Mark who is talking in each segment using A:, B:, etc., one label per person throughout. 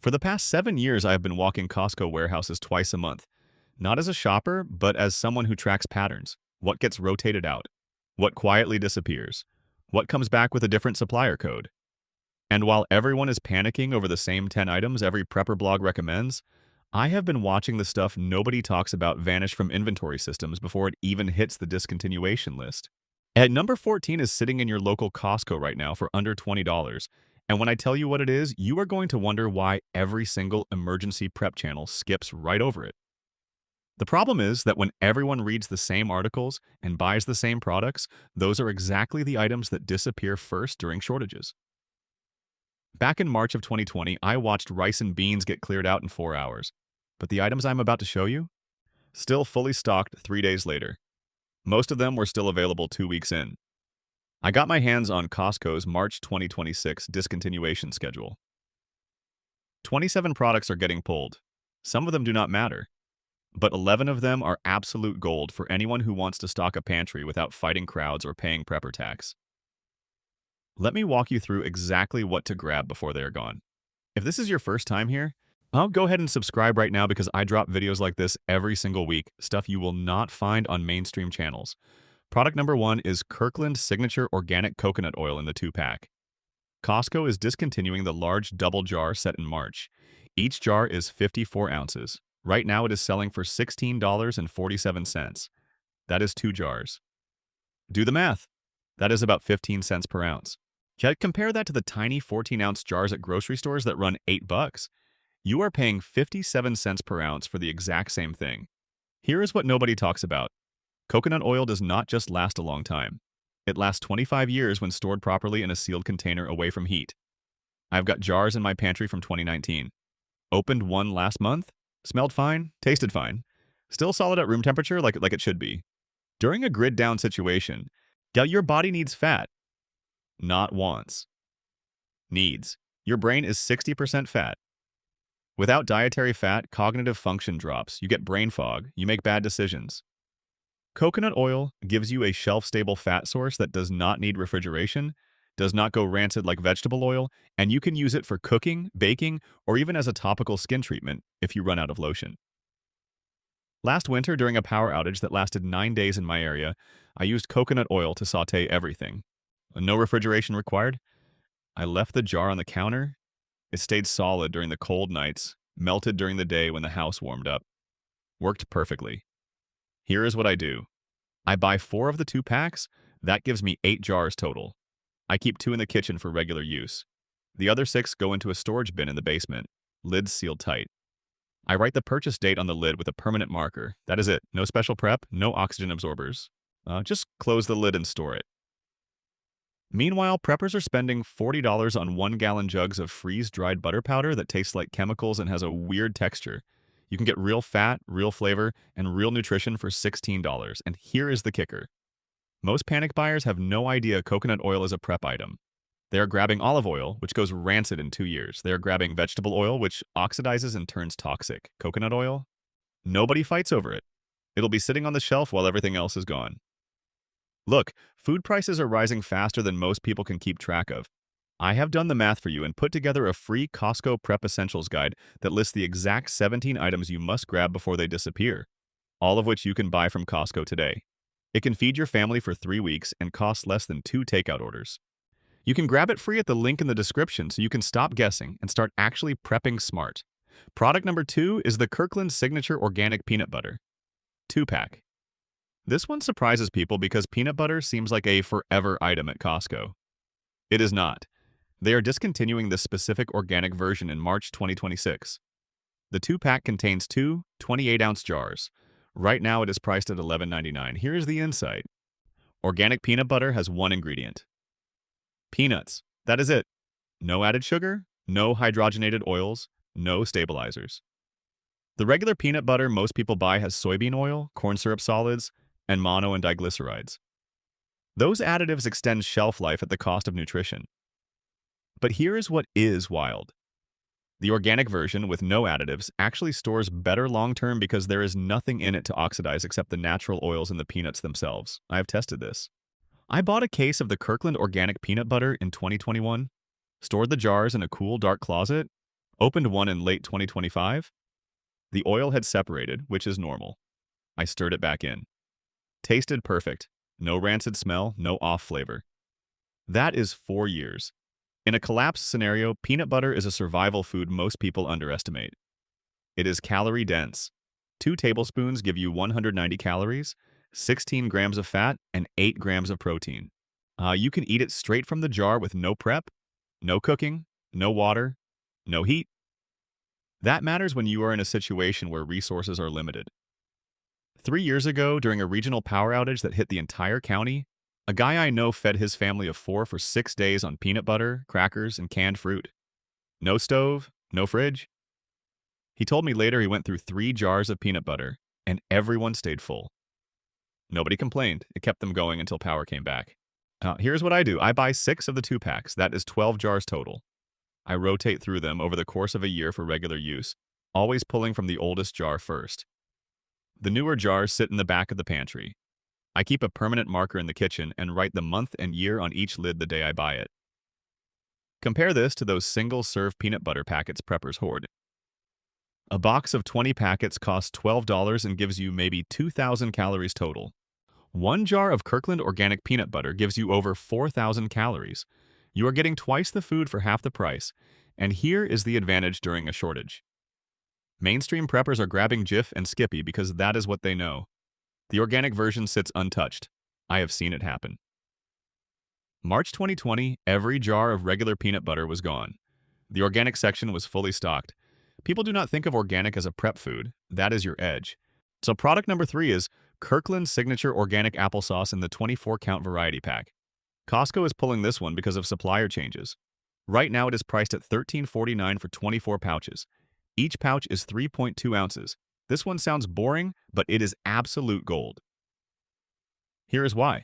A: For the past 7 years, I have been walking Costco warehouses twice a month, not as a shopper, but as someone who tracks patterns. What gets rotated out? What quietly disappears? What comes back with a different supplier code? And while everyone is panicking over the same 10 items every prepper blog recommends, I have been watching the stuff nobody talks about vanish from inventory systems before it even hits the discontinuation list. At number 14 is sitting in your local Costco right now for under $20. And when I tell you what it is, you are going to wonder why every single emergency prep channel skips right over it. The problem is that when everyone reads the same articles and buys the same products, those are exactly the items that disappear first during shortages. Back in March of 2020, I watched rice and beans get cleared out in 4 hours. But the items I'm about to show you? Still fully stocked 3 days later. Most of them were still available 2 weeks in. I got my hands on Costco's March 2026 discontinuation schedule. 27 products are getting pulled. Some of them do not matter. But 11 of them are absolute gold for anyone who wants to stock a pantry without fighting crowds or paying prepper tax. Let me walk you through exactly what to grab before they are gone. If this is your first time here, I'll go ahead and subscribe right now because I drop videos like this every single week, stuff you will not find on mainstream channels. Product number 1 is Kirkland Signature Organic Coconut Oil in the 2-pack. Costco is discontinuing the large double jar set in March. Each jar is 54 ounces. Right now it is selling for $16.47. That is 2 jars. Do the math. That is about 15 cents per ounce. Yet compare that to the tiny 14-ounce jars at grocery stores that run $8. You are paying 57 cents per ounce for the exact same thing. Here is what nobody talks about. Coconut oil does not just last a long time. It lasts 25 years when stored properly in a sealed container away from heat. I've got jars in my pantry from 2019. Opened one last month. Smelled fine, tasted fine. Still solid at room temperature like it should be. During a grid down situation, your body needs fat. Not wants. Needs. Your brain is 60% fat. Without dietary fat, cognitive function drops. You get brain fog. You make bad decisions. Coconut oil gives you a shelf-stable fat source that does not need refrigeration, does not go rancid like vegetable oil, and you can use it for cooking, baking, or even as a topical skin treatment if you run out of lotion. Last winter, during a power outage that lasted 9 days in my area, I used coconut oil to saute everything. No refrigeration required. I left the jar on the counter. It stayed solid during the cold nights, melted during the day when the house warmed up. Worked perfectly. Here is what I do. I buy 4 of the 2 packs. That gives me 8 jars total. I keep 2 in the kitchen for regular use. The other 6 go into a storage bin in the basement, lids sealed tight. I write the purchase date on the lid with a permanent marker. That is it. No special prep, no oxygen absorbers. Just close the lid and store it. Meanwhile, preppers are spending $40 on 1-gallon jugs of freeze-dried butter powder that tastes like chemicals and has a weird texture. You can get real fat, real flavor, and real nutrition for $16. And here is the kicker. Most panic buyers have no idea coconut oil is a prep item. They are grabbing olive oil, which goes rancid in 2 years. They are grabbing vegetable oil, which oxidizes and turns toxic. Coconut oil? Nobody fights over it. It'll be sitting on the shelf while everything else is gone. Look, food prices are rising faster than most people can keep track of. I have done the math for you and put together a free Costco Prep Essentials guide that lists the exact 17 items you must grab before they disappear, all of which you can buy from Costco today. It can feed your family for 3 weeks and costs less than 2 takeout orders. You can grab it free at the link in the description so you can stop guessing and start actually prepping smart. Product number 2 is the Kirkland Signature Organic Peanut Butter. 2-pack. This one surprises people because peanut butter seems like a forever item at Costco. It is not. They are discontinuing this specific organic version in March 2026. The 2-pack contains 2 28-ounce jars. Right now it is priced at $11.99. Here is the insight. Organic peanut butter has 1 ingredient. Peanuts. That is it. No added sugar, no hydrogenated oils, no stabilizers. The regular peanut butter most people buy has soybean oil, corn syrup solids, and mono and diglycerides. Those additives extend shelf life at the cost of nutrition. But here is what is wild. The organic version with no additives actually stores better long-term because there is nothing in it to oxidize except the natural oils in the peanuts themselves. I have tested this. I bought a case of the Kirkland Organic Peanut Butter in 2021, stored the jars in a cool, dark closet, Opened one in late 2025. The oil had separated, which is normal. I stirred it back in. Tasted perfect. No rancid smell, no off flavor. That is 4 years. In a collapse scenario, peanut butter is a survival food most people underestimate. It is calorie dense. 2 tablespoons give you 190 calories, 16 grams of fat, and 8 grams of protein. You can eat it straight from the jar with no prep, no cooking, no water, no heat. That matters when you are in a situation where resources are limited. 3 years ago, during a regional power outage that hit the entire county, a guy I know fed his family of 4 for 6 days on peanut butter, crackers, and canned fruit. No stove, no fridge. He told me later he went through 3 jars of peanut butter, and everyone stayed full. Nobody complained. It kept them going until power came back. Here's what I do. I buy 6 of the 2-packs. That is 12 jars total. I rotate through them over the course of a year for regular use, always pulling from the oldest jar first. The newer jars sit in the back of the pantry. I keep a permanent marker in the kitchen and write the month and year on each lid the day I buy it. Compare this to those single-serve peanut butter packets preppers hoard. A box of 20 packets costs $12 and gives you maybe 2,000 calories total. 1 jar of Kirkland organic peanut butter gives you over 4,000 calories. You are getting twice the food for half the price, and here is the advantage during a shortage. Mainstream preppers are grabbing Jif and Skippy because that is what they know. The organic version sits untouched. I have seen it happen. March 2020, every jar of regular peanut butter was gone. The organic section was fully stocked. People do not think of organic as a prep food. That is your edge. So product number 3 is Kirkland's Signature Organic Applesauce in the 24-count variety pack. Costco is pulling this one because of supplier changes. Right now it is priced at $13.49 for 24 pouches. Each pouch is 3.2 ounces. This one sounds boring, but it is absolute gold. Here is why.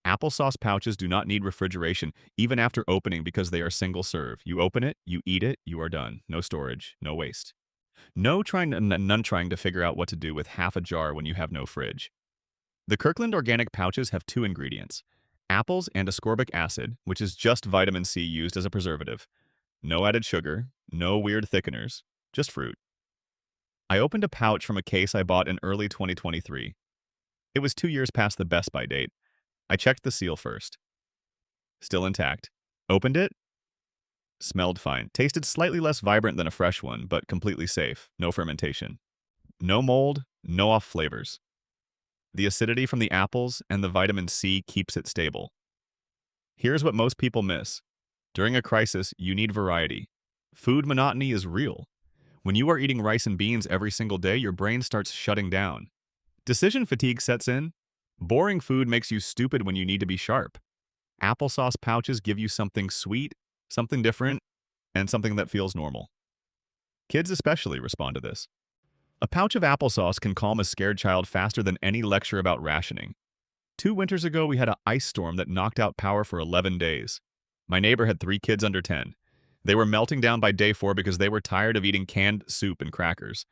A: Applesauce pouches do not need refrigeration even after opening because they are single serve. You open it, you eat it, you are done. No storage, no waste. None trying to figure out what to do with half a jar when you have no fridge. The Kirkland organic pouches have 2 ingredients: apples and ascorbic acid, which is just vitamin C used as a preservative. No added sugar, no weird thickeners, just fruit. I opened a pouch from a case I bought in early 2023. It was 2 years past the best by date. I checked the seal first. Still intact. Opened it. Smelled fine. Tasted slightly less vibrant than a fresh one, but completely safe. No fermentation. No mold, no off flavors. The acidity from the apples and the vitamin C keeps it stable. Here's what most people miss. During a crisis, you need variety. Food monotony is real. When you are eating rice and beans every single day, your brain starts shutting down. Decision fatigue sets in. Boring food makes you stupid when you need to be sharp. Applesauce pouches give you something sweet, something different, and something that feels normal. Kids especially respond to this. A pouch of applesauce can calm a scared child faster than any lecture about rationing. 2 winters ago, we had an ice storm that knocked out power for 11 days. My neighbor had 3 kids under 10. They were melting down by day 4 because they were tired of eating canned soup and crackers.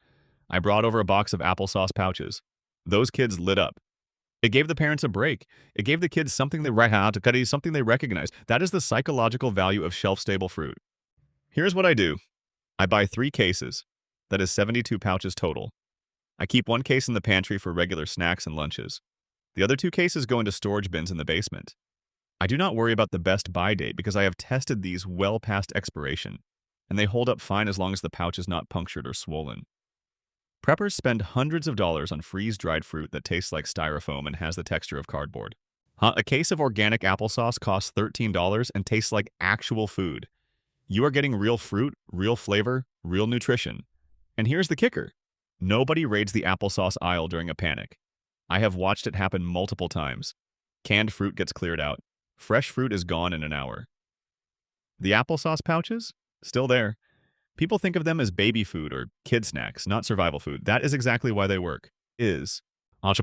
A: I brought over a box of applesauce pouches. Those kids lit up. It gave the parents a break. It gave the kids something they recognize. That is the psychological value of shelf-stable fruit. Here's what I do. I buy 3 cases. That is 72 pouches total. I keep 1 case in the pantry for regular snacks and lunches. The other 2 cases go into storage bins in the basement. I do not worry about the best buy date because I have tested these well past expiration, and they hold up fine as long as the pouch is not punctured or swollen. Preppers spend hundreds of dollars on freeze-dried fruit that tastes like styrofoam and has the texture of cardboard. A case of organic applesauce costs $13 and tastes like actual food. You are getting real fruit, real flavor, real nutrition. And here's the kicker. Nobody raids the applesauce aisle during a panic. I have watched it happen multiple times. Canned fruit gets cleared out. Fresh fruit is gone in an hour. The applesauce pouches? Still there. People think of them as baby food or kid snacks, not survival food. That is exactly why they work.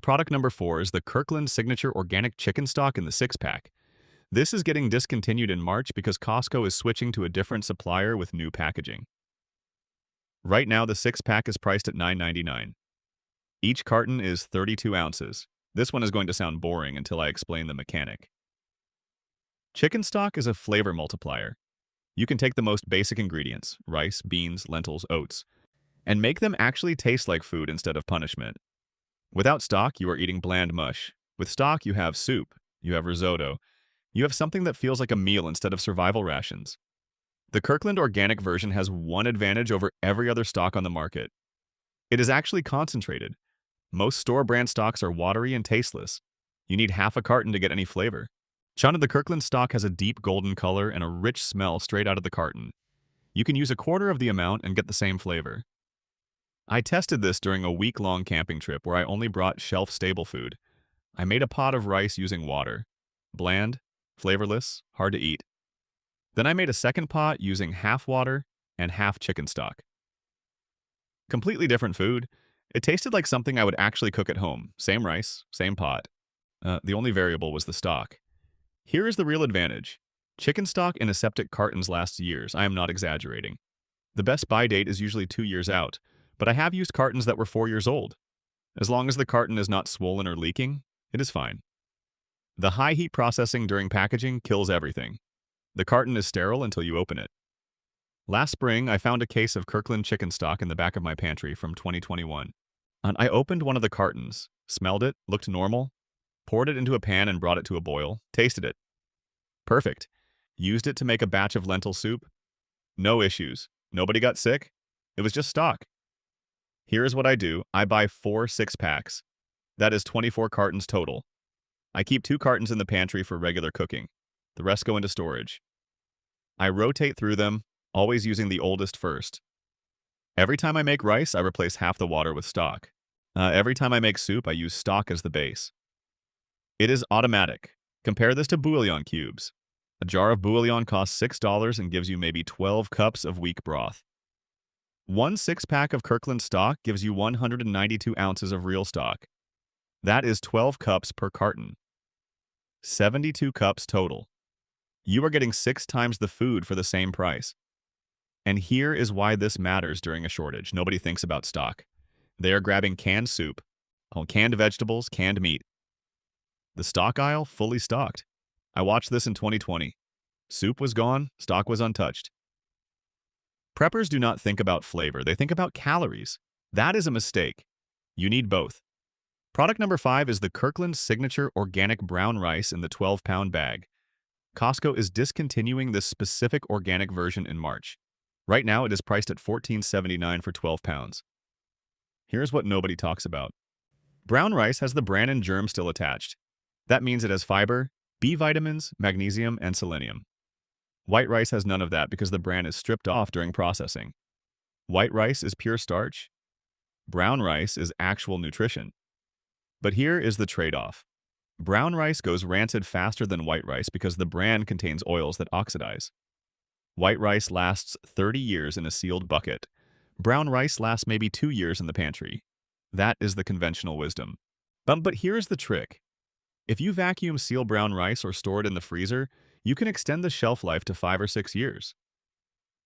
A: Product number 4 is the Kirkland Signature Organic Chicken Stock in the 6-pack. This is getting discontinued in March because Costco is switching to a different supplier with new packaging. Right now, the 6-pack is priced at $9.99. Each carton is 32 ounces. This one is going to sound boring until I explain the mechanic. Chicken stock is a flavor multiplier. You can take the most basic ingredients, rice, beans, lentils, oats, and make them actually taste like food instead of punishment. Without stock, you are eating bland mush. With stock, you have soup, you have risotto, you have something that feels like a meal instead of survival rations. The Kirkland organic version has one advantage over every other stock on the market. It is actually concentrated. Most store-brand stocks are watery and tasteless. You need half a carton to get any flavor. Chana, the Kirkland stock has a deep golden color and a rich smell straight out of the carton. You can use a quarter of the amount and get the same flavor. I tested this during a week-long camping trip where I only brought shelf-stable food. I made a pot of rice using water. Bland, flavorless, hard to eat. Then I made a second pot using half water and half chicken stock. Completely different food. It tasted like something I would actually cook at home. Same rice, same pot. The only variable was the stock. Here is the real advantage. Chicken stock in aseptic cartons lasts years. I am not exaggerating. The best buy date is usually 2 years out, but I have used cartons that were 4 years old. As long as the carton is not swollen or leaking, it is fine. The high heat processing during packaging kills everything. The carton is sterile until you open it. Last spring, I found a case of Kirkland chicken stock in the back of my pantry from 2021. And I opened one of the cartons, smelled it, looked normal, poured it into a pan and brought it to a boil, tasted it. Perfect. Used it to make a batch of lentil soup. No issues. Nobody got sick. It was just stock. Here's what I do. I buy 4 6-packs. That is 24 cartons total. I keep 2 cartons in the pantry for regular cooking. The rest go into storage. I rotate through them, always using the oldest first. Every time I make rice, I replace half the water with stock. Every time I make soup, I use stock as the base. It is automatic. Compare this to bouillon cubes. A jar of bouillon costs $6 and gives you maybe 12 cups of weak broth. One 6-pack of Kirkland stock gives you 192 ounces of real stock. That is 12 cups per carton. 72 cups total. You are getting 6 times the food for the same price. And here is why this matters during a shortage. Nobody thinks about stock. They are grabbing canned soup, canned vegetables, canned meat. The stock aisle, fully stocked. I watched this in 2020. Soup was gone, stock was untouched. Preppers do not think about flavor, they think about calories. That is a mistake. You need both. Product number 5 is the Kirkland Signature Organic Brown Rice in the 12-pound bag. Costco is discontinuing this specific organic version in March. Right now, it is priced at $14.79 for 12 pounds. Here's what nobody talks about. Brown rice has the bran and germ still attached. That means it has fiber, B vitamins, magnesium, and selenium. White rice has none of that because the bran is stripped off during processing. White rice is pure starch. Brown rice is actual nutrition. But here is the trade-off. Brown rice goes rancid faster than white rice because the bran contains oils that oxidize. White rice lasts 30 years in a sealed bucket. Brown rice lasts maybe 2 years in the pantry. That is the conventional wisdom. But here's the trick. If you vacuum seal brown rice or store it in the freezer, you can extend the shelf life to 5 or 6 years.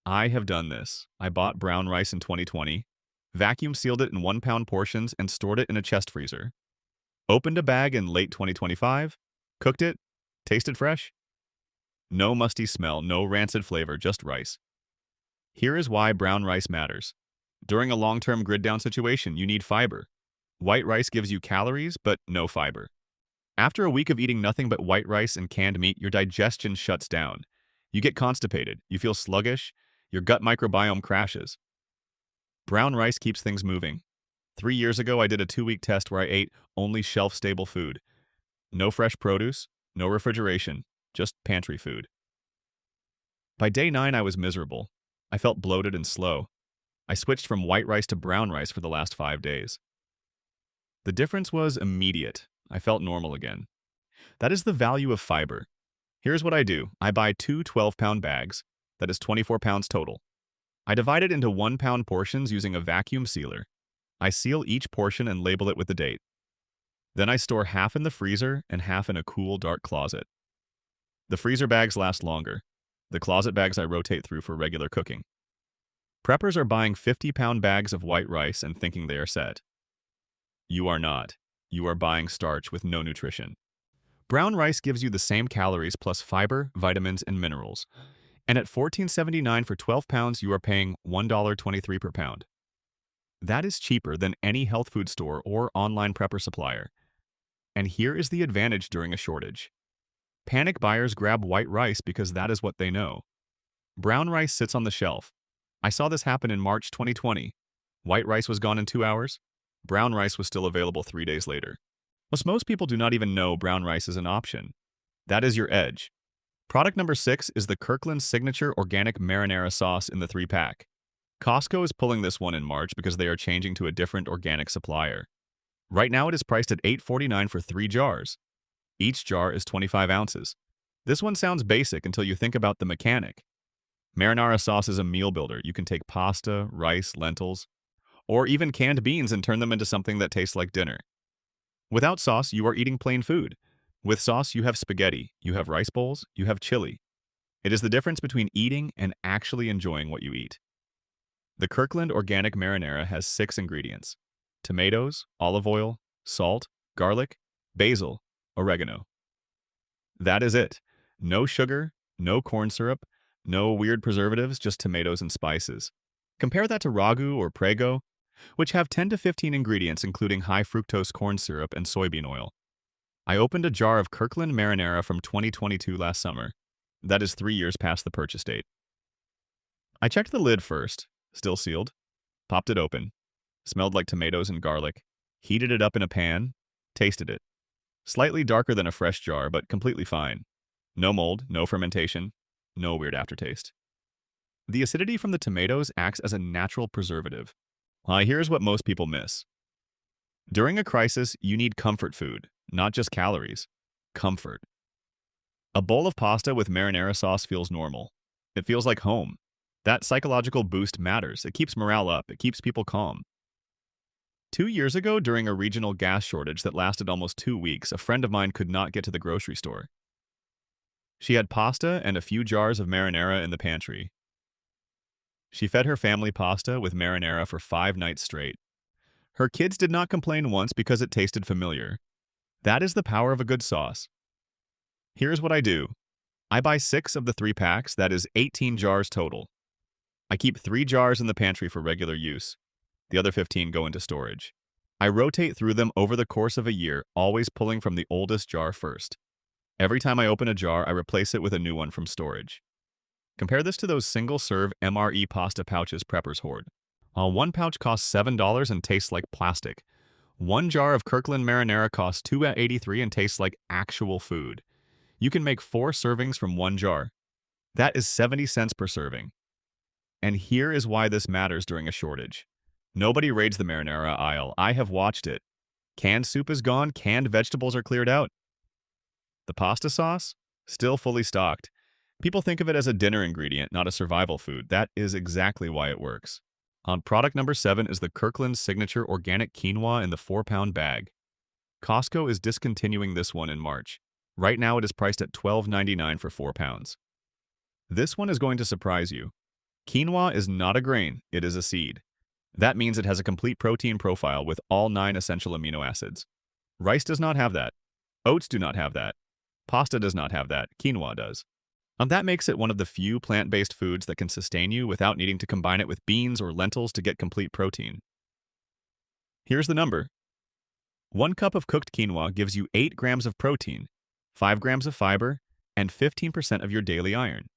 A: I have done this. I bought brown rice in 2020, vacuum sealed it in 1-pound portions, and stored it in a chest freezer. Opened a bag in late 2025, cooked it, tasted fresh. No musty smell, no rancid flavor, just rice. Here is why brown rice matters. During a long-term grid-down situation, you need fiber. White rice gives you calories, but no fiber. After a week of eating nothing but white rice and canned meat, your digestion shuts down. You get constipated, you feel sluggish, your gut microbiome crashes. Brown rice keeps things moving. 3 years ago, I did a 2-week test where I ate only shelf-stable food. No fresh produce, no refrigeration, just pantry food. By day 9, I was miserable. I felt bloated and slow. I switched from white rice to brown rice for the last 5 days. The difference was immediate. I felt normal again. That is the value of fiber. Here's what I do. I buy 2 12-pound bags. That is 24 pounds total. I divide it into 1-pound portions using a vacuum sealer. I seal each portion and label it with the date. Then I store half in the freezer and half in a cool, dark closet. The freezer bags last longer. The closet bags I rotate through for regular cooking. Preppers are buying 50-pound bags of white rice and thinking they are set. You are not. You are buying starch with no nutrition. Brown rice gives you the same calories plus fiber, vitamins, and minerals. And at $14.79 for 12 pounds, you are paying $1.23 per pound. That is cheaper than any health food store or online prepper supplier. And here is the advantage during a shortage. Panic buyers grab white rice because that is what they know. Brown rice sits on the shelf. I saw this happen in March 2020. White rice was gone in 2 hours. Brown rice was still available 3 days later. Most people do not even know brown rice is an option. That is your edge. Product number 6 is the Kirkland Signature Organic Marinara Sauce in the 3-pack. Costco is pulling this one in March because they are changing to a different organic supplier. Right now it is priced at $8.49 for 3 jars. Each jar is 25 ounces. This one sounds basic until you think about the mechanic. Marinara sauce is a meal builder. You can take pasta, rice, lentils, or even canned beans and turn them into something that tastes like dinner. Without sauce, you are eating plain food. With sauce, you have spaghetti, you have rice bowls, you have chili. It is the difference between eating and actually enjoying what you eat. The Kirkland Organic Marinara has 6 ingredients: tomatoes, olive oil, salt, garlic, basil, oregano. That is it. No sugar, no corn syrup, no weird preservatives, just tomatoes and spices. Compare that to ragu or prego, which have 10 to 15 ingredients including high fructose corn syrup and soybean oil. I opened a jar of Kirkland Marinara from 2022 last summer. That is 3 years past the purchase date. I checked the lid first, still sealed, popped it open, smelled like tomatoes and garlic, heated it up in a pan, tasted it. Slightly darker than a fresh jar, but completely fine. No mold, no fermentation, no weird aftertaste. The acidity from the tomatoes acts as a natural preservative. Here's what most people miss. During a crisis, you need comfort food, not just calories. Comfort. A bowl of pasta with marinara sauce feels normal. It feels like home. That psychological boost matters. It keeps morale up. It keeps people calm. 2 years ago, during a regional gas shortage that lasted almost 2 weeks, a friend of mine could not get to the grocery store. She had pasta and a few jars of marinara in the pantry. She fed her family pasta with marinara for 5 nights straight. Her kids did not complain once because it tasted familiar. That is the power of a good sauce. Here's what I do. I buy 6 of the 3 packs, that is 18 jars total. I keep 3 jars in the pantry for regular use. The other 15 go into storage. I rotate through them over the course of a year, always pulling from the oldest jar first. Every time I open a jar, I replace it with a new one from storage. Compare this to those single-serve MRE pasta pouches preppers hoard. One pouch costs $7 and tastes like plastic. 1 jar of Kirkland marinara costs $2.83 and tastes like actual food. You can make 4 servings from 1 jar. That is 70 cents per serving. And here is why this matters during a shortage. Nobody raids the marinara aisle. I have watched it. Canned soup is gone, canned vegetables are cleared out. The pasta sauce? Still fully stocked. People think of it as a dinner ingredient, not a survival food. That is exactly why it works. On product number 7 is the Kirkland Signature Organic Quinoa in the 4-pound bag. Costco is discontinuing this one in March. Right now it is priced at $12.99 for 4 pounds. This one is going to surprise you. Quinoa is not a grain, it is a seed. That means it has a complete protein profile with all 9 essential amino acids. Rice does not have that. Oats do not have that. Pasta does not have that. Quinoa does. That makes it one of the few plant-based foods that can sustain you without needing to combine it with beans or lentils to get complete protein. Here's the number. 1 cup of cooked quinoa gives you 8 grams of protein, 5 grams of fiber, and 15% of your daily iron.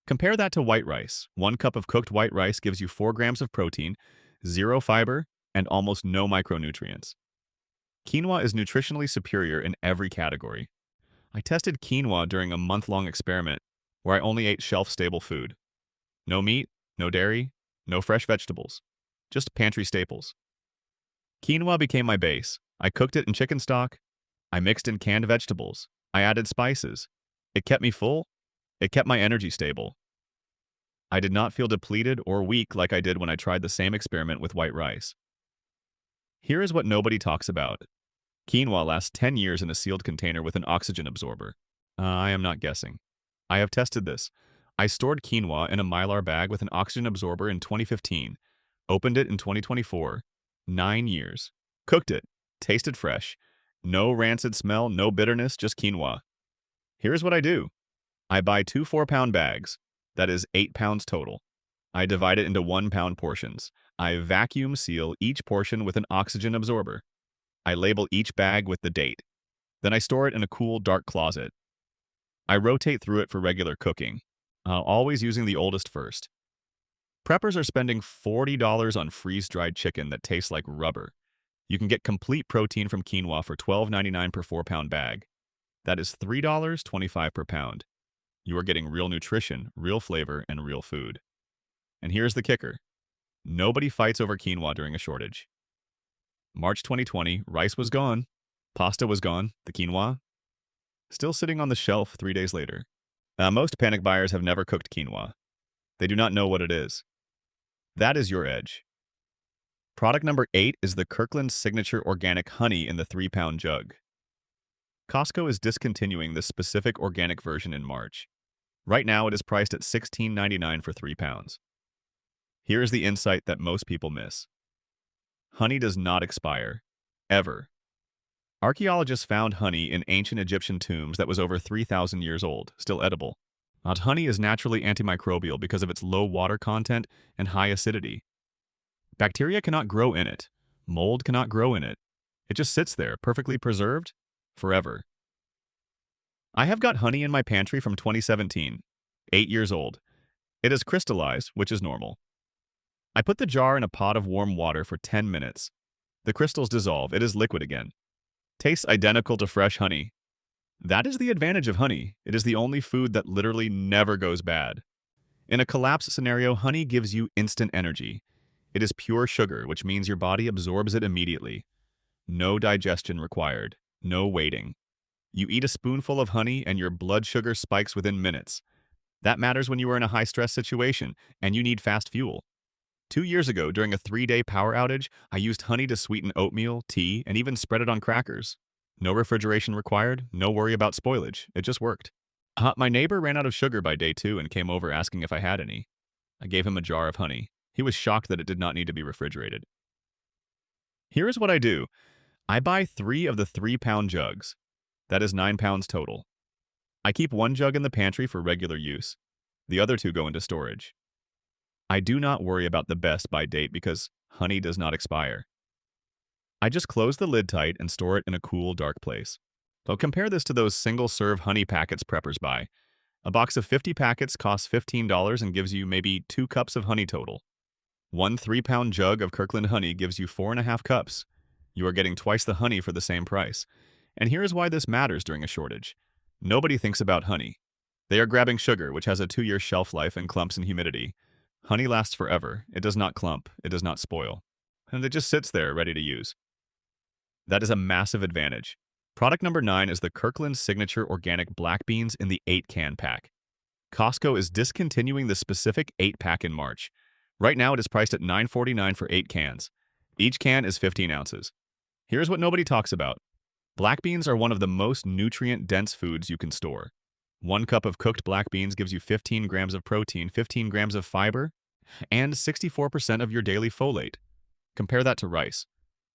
A: Compare that to white rice. 1 cup of cooked white rice gives you 4 grams of protein, 0 fiber, and almost no micronutrients. Quinoa is nutritionally superior in every category. I tested quinoa during a month-long experiment where I only ate shelf-stable food. No meat, no dairy, no fresh vegetables. Just pantry staples. Quinoa became my base. I cooked it in chicken stock. I mixed in canned vegetables. I added spices. It kept me full. It kept my energy stable. I did not feel depleted or weak like I did when I tried the same experiment with white rice. Here is what nobody talks about. Quinoa lasts 10 years in a sealed container with an oxygen absorber. I am not guessing. I have tested this. I stored quinoa in a Mylar bag with an oxygen absorber in 2015. Opened it in 2024. 9 years. Cooked it. Tasted fresh. No rancid smell, no bitterness, just quinoa. Here's what I do. I buy 2 4-pound bags. That is 8 pounds total. I divide it into 1 pound portions. I vacuum seal each portion with an oxygen absorber. I label each bag with the date. Then I store it in a cool, dark closet. I rotate through it for regular cooking, always using the oldest first. Preppers are spending $40 on freeze-dried chicken that tastes like rubber. You can get complete protein from quinoa for $12.99 per 4-pound bag. That is $3.25 per pound. You are getting real nutrition, real flavor, and real food. And here's the kicker. Nobody fights over quinoa during a shortage. March 2020, rice was gone. Pasta was gone. The quinoa? Still sitting on the shelf 3 days later. Most panic buyers have never cooked quinoa. They do not know what it is. That is your edge. Product number 8 is the Kirkland Signature Organic Honey in the 3-pound jug. Costco is discontinuing this specific organic version in March. Right now, it is priced at $16.99 for 3 pounds. Here is the insight that most people miss. Honey does not expire. Ever. Archaeologists found honey in ancient Egyptian tombs that was over 3,000 years old, still edible. Honey is naturally antimicrobial because of its low water content and high acidity. Bacteria cannot grow in it. Mold cannot grow in it. It just sits there, perfectly preserved, forever. I have got honey in my pantry from 2017, 8 years old. It is crystallized, which is normal. I put the jar in a pot of warm water for 10 minutes. The crystals dissolve. It is liquid again. Tastes identical to fresh honey. That is the advantage of honey. It is the only food that literally never goes bad. In a collapse scenario, honey gives you instant energy. It is pure sugar, which means your body absorbs it immediately. No digestion required. No waiting. You eat a spoonful of honey and your blood sugar spikes within minutes. That matters when you are in a high-stress situation and you need fast fuel. 2 years ago, during a 3-day power outage, I used honey to sweeten oatmeal, tea, and even spread it on crackers. No refrigeration required, no worry about spoilage. It just worked. My neighbor ran out of sugar by day 2 and came over asking if I had any. I gave him a jar of honey. He was shocked that it did not need to be refrigerated. Here is what I do. I buy 3 of the 3-pound jugs. That is 9 pounds total. I keep 1 jug in the pantry for regular use. The other 2 go into storage. I do not worry about the best by date because honey does not expire. I just close the lid tight and store it in a cool, dark place. So compare this to those single-serve honey packets preppers buy. A box of 50 packets costs $15 and gives you maybe 2 cups of honey total. 1 3-pound jug of Kirkland honey gives you 4.5 cups. You are getting twice the honey for the same price. And here is why this matters during a shortage. Nobody thinks about honey. They are grabbing sugar, which has a 2-year shelf life and clumps in humidity. Honey lasts forever. It does not clump. It does not spoil. And it just sits there ready to use. That is a massive advantage. Product number 9 is the Kirkland Signature Organic Black Beans in the 8-can pack. Costco is discontinuing the specific 8-pack in March. Right now, it is priced at $9.49 for 8 cans. Each can is 15 ounces. Here's what nobody talks about. Black beans are one of the most nutrient-dense foods you can store. 1 cup of cooked black beans gives you 15 grams of protein, 15 grams of fiber, and 64% of your daily folate. Compare that to rice.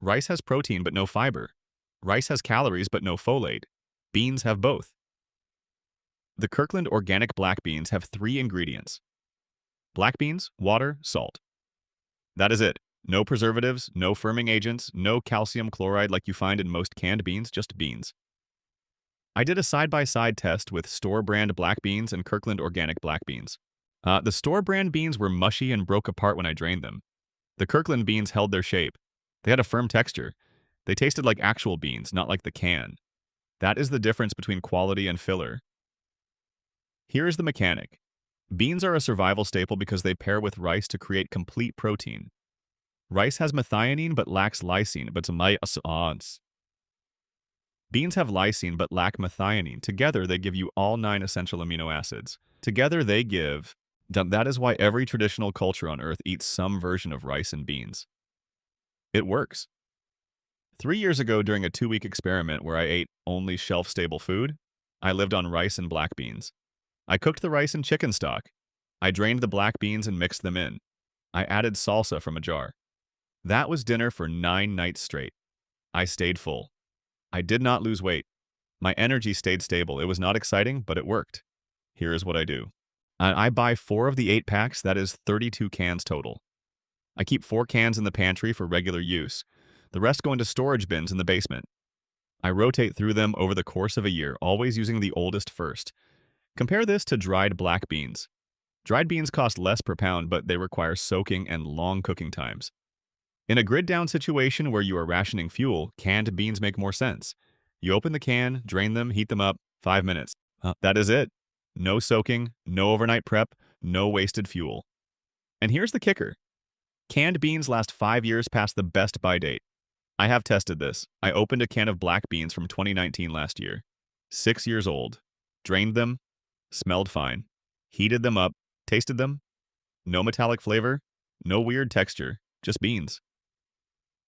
A: Rice has protein but no fiber. Rice has calories but no folate. Beans have both. The Kirkland Organic Black Beans have 3 ingredients. Black beans, water, salt. That is it. No preservatives, no firming agents, no calcium chloride like you find in most canned beans, just beans. I did a side-by-side test with store-brand black beans and Kirkland Organic Black Beans. The store-brand beans were mushy and broke apart when I drained them. The Kirkland beans held their shape. They had a firm texture. They tasted like actual beans, not like the can. That is the difference between quality and filler. Here is the mechanic. Beans are a survival staple because they pair with rice to create complete protein. Rice has methionine but lacks lysine, Beans have lysine but lack methionine. Together, they give you all 9 essential amino acids. Together, they give. That is why every traditional culture on Earth eats some version of rice and beans. It works. 3 years ago, during a 2-week experiment where I ate only shelf-stable food, I lived on rice and black beans. I cooked the rice in chicken stock. I drained the black beans and mixed them in. I added salsa from a jar. That was dinner for 9 nights straight. I stayed full. I did not lose weight. My energy stayed stable. It was not exciting, but it worked. Here is what I do. I buy 4 of the 8 packs, that is 32 cans total. I keep 4 cans in the pantry for regular use. The rest go into storage bins in the basement. I rotate through them over the course of a year, always using the oldest first. Compare this to dried black beans. Dried beans cost less per pound, but they require soaking and long cooking times. In a grid-down situation where you are rationing fuel, canned beans make more sense. You open the can, drain them, heat them up, 5 minutes. That is it. No soaking, no overnight prep, no wasted fuel. And here's the kicker. Canned beans last 5 years past the best buy date. I have tested this. I opened a can of black beans from 2019 last year. 6 years old. Drained them. Smelled fine. Heated them up. Tasted them. No metallic flavor. No weird texture. Just beans.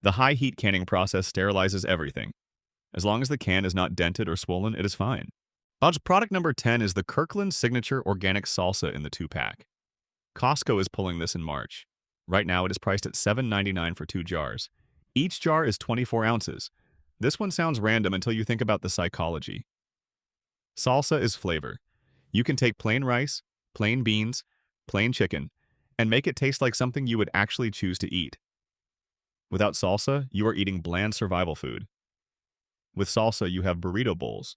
A: The high heat canning process sterilizes everything. As long as the can is not dented or swollen, it is fine. Product number 10 is the Kirkland Signature Organic Salsa in the 2-pack. Costco is pulling this in March. Right now it is priced at $7.99 for 2 jars. Each jar is 24 ounces. This one sounds random until you think about the psychology. Salsa is flavor. You can take plain rice, plain beans, plain chicken, and make it taste like something you would actually choose to eat. Without salsa, you are eating bland survival food. With salsa, you have burrito bowls.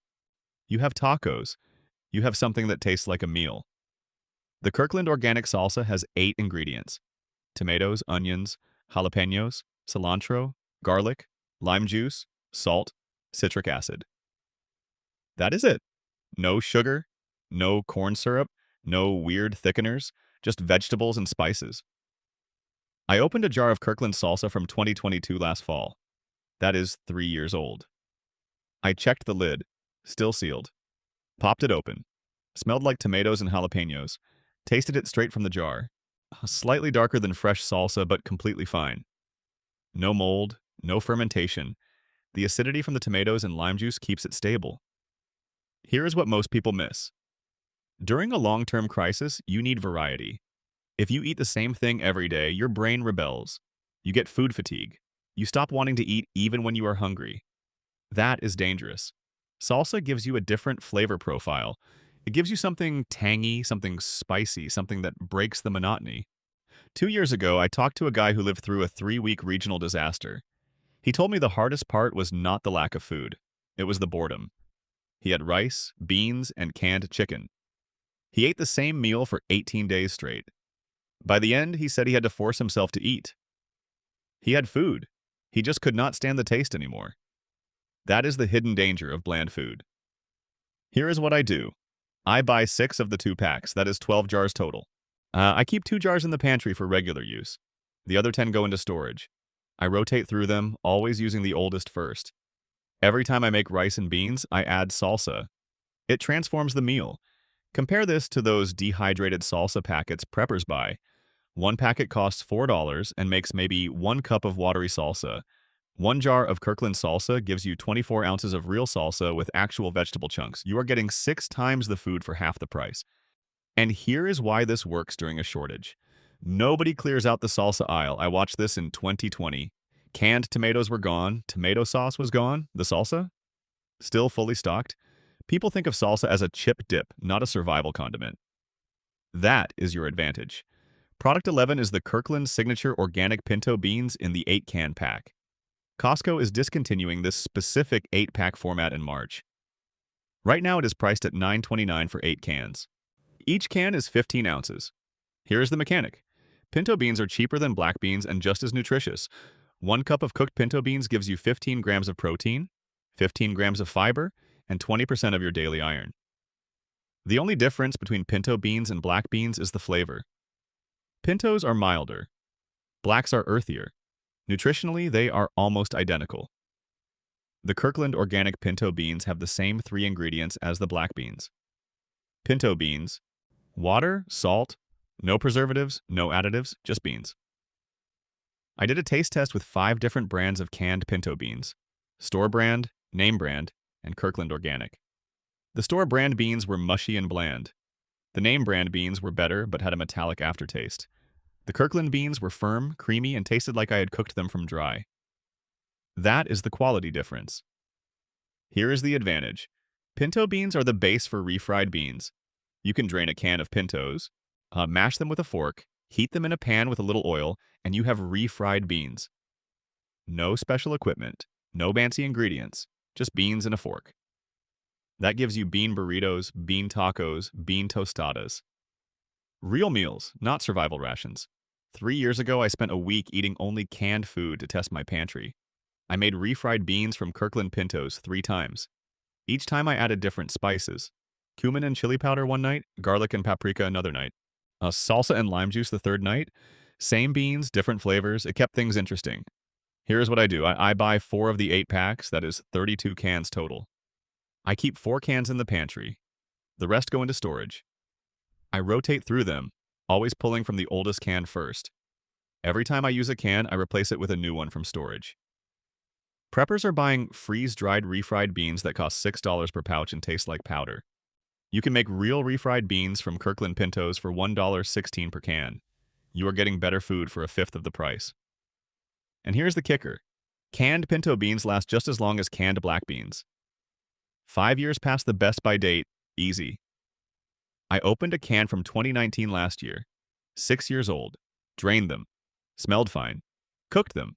A: You have tacos. You have something that tastes like a meal. The Kirkland Organic Salsa has 8 ingredients: tomatoes, onions, jalapenos, cilantro, garlic, lime juice, salt, citric acid. That is it. No sugar, no corn syrup, no weird thickeners, just vegetables and spices. I opened a jar of Kirkland salsa from 2022 last fall. That is 3 years old. I checked the lid, still sealed. Popped it open. Smelled like tomatoes and jalapenos. Tasted it straight from the jar. Slightly darker than fresh salsa, but completely fine. No mold, no fermentation. The acidity from the tomatoes and lime juice keeps it stable. Here is what most people miss. During a long-term crisis, you need variety. If you eat the same thing every day, your brain rebels. You get food fatigue. You stop wanting to eat even when you are hungry. That is dangerous. Salsa gives you a different flavor profile. It gives you something tangy, something spicy, something that breaks the monotony. 2 years ago, I talked to a guy who lived through a 3-week regional disaster. He told me the hardest part was not the lack of food. It was the boredom. He had rice, beans, and canned chicken. He ate the same meal for 18 days straight. By the end, he said he had to force himself to eat. He had food. He just could not stand the taste anymore. That is the hidden danger of bland food. Here is what I do. I buy 6 of the 2 packs, that is 12 jars total. I keep 2 jars in the pantry for regular use. The other 10 go into storage. I rotate through them, always using the oldest first. Every time I make rice and beans, I add salsa. It transforms the meal. Compare this to those dehydrated salsa packets preppers buy. 1 packet costs $4 and makes maybe 1 cup of watery salsa. 1 jar of Kirkland salsa gives you 24 ounces of real salsa with actual vegetable chunks. You are getting 6 times the food for half the price. And here is why this works during a shortage. Nobody clears out the salsa aisle. I watched this in 2020. Canned tomatoes were gone. Tomato sauce was gone. The salsa? Still fully stocked. People think of salsa as a chip dip, not a survival condiment. That is your advantage. Product 11 is the Kirkland Signature Organic Pinto Beans in the 8-can pack. Costco is discontinuing this specific 8-pack format in March. Right now it is priced at $9.29 for 8 cans. Each can is 15 ounces. Here is the mechanic. Pinto beans are cheaper than black beans and just as nutritious. 1 cup of cooked pinto beans gives you 15 grams of protein, 15 grams of fiber, and 20% of your daily iron. The only difference between pinto beans and black beans is the flavor. Pintos are milder. Blacks are earthier. Nutritionally, they are almost identical. The Kirkland Organic Pinto beans have the same 3 ingredients as the black beans. Pinto beans: water, salt, no preservatives, no additives, just beans. I did a taste test with 5 different brands of canned pinto beans: store brand, name brand, and Kirkland Organic. The store brand beans were mushy and bland. The name brand beans were better but had a metallic aftertaste. The Kirkland beans were firm, creamy, and tasted like I had cooked them from dry. That is the quality difference. Here is the advantage. Pinto beans are the base for refried beans. You can drain a can of pintos, mash them with a fork, heat them in a pan with a little oil, and you have refried beans. No special equipment, no fancy ingredients, just beans and a fork. That gives you bean burritos, bean tacos, bean tostadas. Real meals, not survival rations. 3 years ago, I spent a week eating only canned food to test my pantry. I made refried beans from Kirkland pintos 3 times. Each time I added different spices. Cumin and chili powder one night, garlic and paprika another night. Salsa and lime juice the third night. Same beans, different flavors. It kept things interesting. Here's what I do. I buy 4 of the 8 packs, that is 32 cans total. I keep 4 cans in the pantry. The rest go into storage. I rotate through them, always pulling from the oldest can first. Every time I use a can, I replace it with a new one from storage. Preppers are buying freeze-dried refried beans that cost $6 per pouch and taste like powder. You can make real refried beans from Kirkland pintos for $1.16 per can. You are getting better food for a fifth of the price. And here's the kicker. Canned pinto beans last just as long as canned black beans. 5 years past the best-by date, easy. I opened a can from 2019 last year. 6 years old. Drained them. Smelled fine. Cooked them.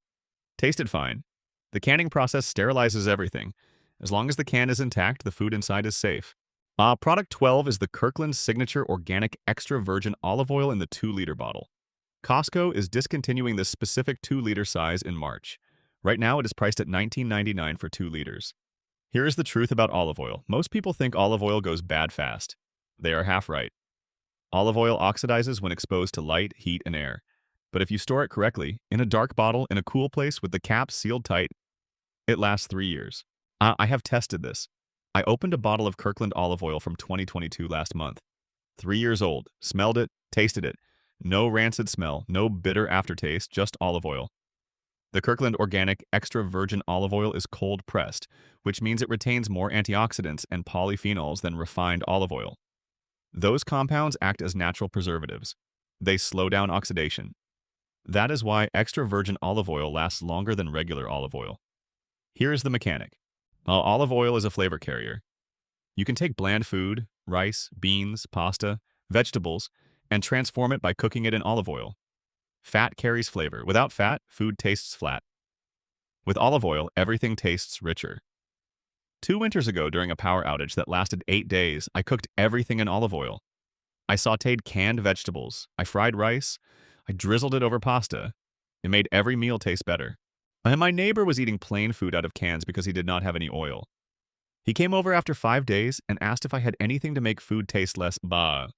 A: Tasted fine. The canning process sterilizes everything. As long as the can is intact, the food inside is safe. Product 12 is the Kirkland Signature Organic Extra Virgin Olive Oil in the 2-liter bottle. Costco is discontinuing this specific 2-liter size in March. Right now, it is priced at $19.99 for 2 liters. Here is the truth about olive oil. Most people think olive oil goes bad fast. They are half right. Olive oil oxidizes when exposed to light, heat, and air. But if you store it correctly, in a dark bottle, in a cool place with the cap sealed tight, it lasts 3 years. I have tested this. I opened a bottle of Kirkland olive oil from 2022 last month. 3 years old. Smelled it, tasted it. No rancid smell, no bitter aftertaste, just olive oil. The Kirkland Organic Extra Virgin Olive Oil is cold pressed, which means it retains more antioxidants and polyphenols than refined olive oil. Those compounds act as natural preservatives. They slow down oxidation. That is why extra virgin olive oil lasts longer than regular olive oil. Here is the mechanic. Olive oil is a flavor carrier. You can take bland food, rice, beans, pasta, vegetables, and transform it by cooking it in olive oil. Fat carries flavor. Without fat, food tastes flat. With olive oil, everything tastes richer. 2 winters ago, during a power outage that lasted 8 days, I cooked everything in olive oil. I sautéed canned vegetables. I fried rice. I drizzled it over pasta. It made every meal taste better. And my neighbor was eating plain food out of cans because he did not have any oil. He came over after 5 days and asked if I had anything to make food taste less bah.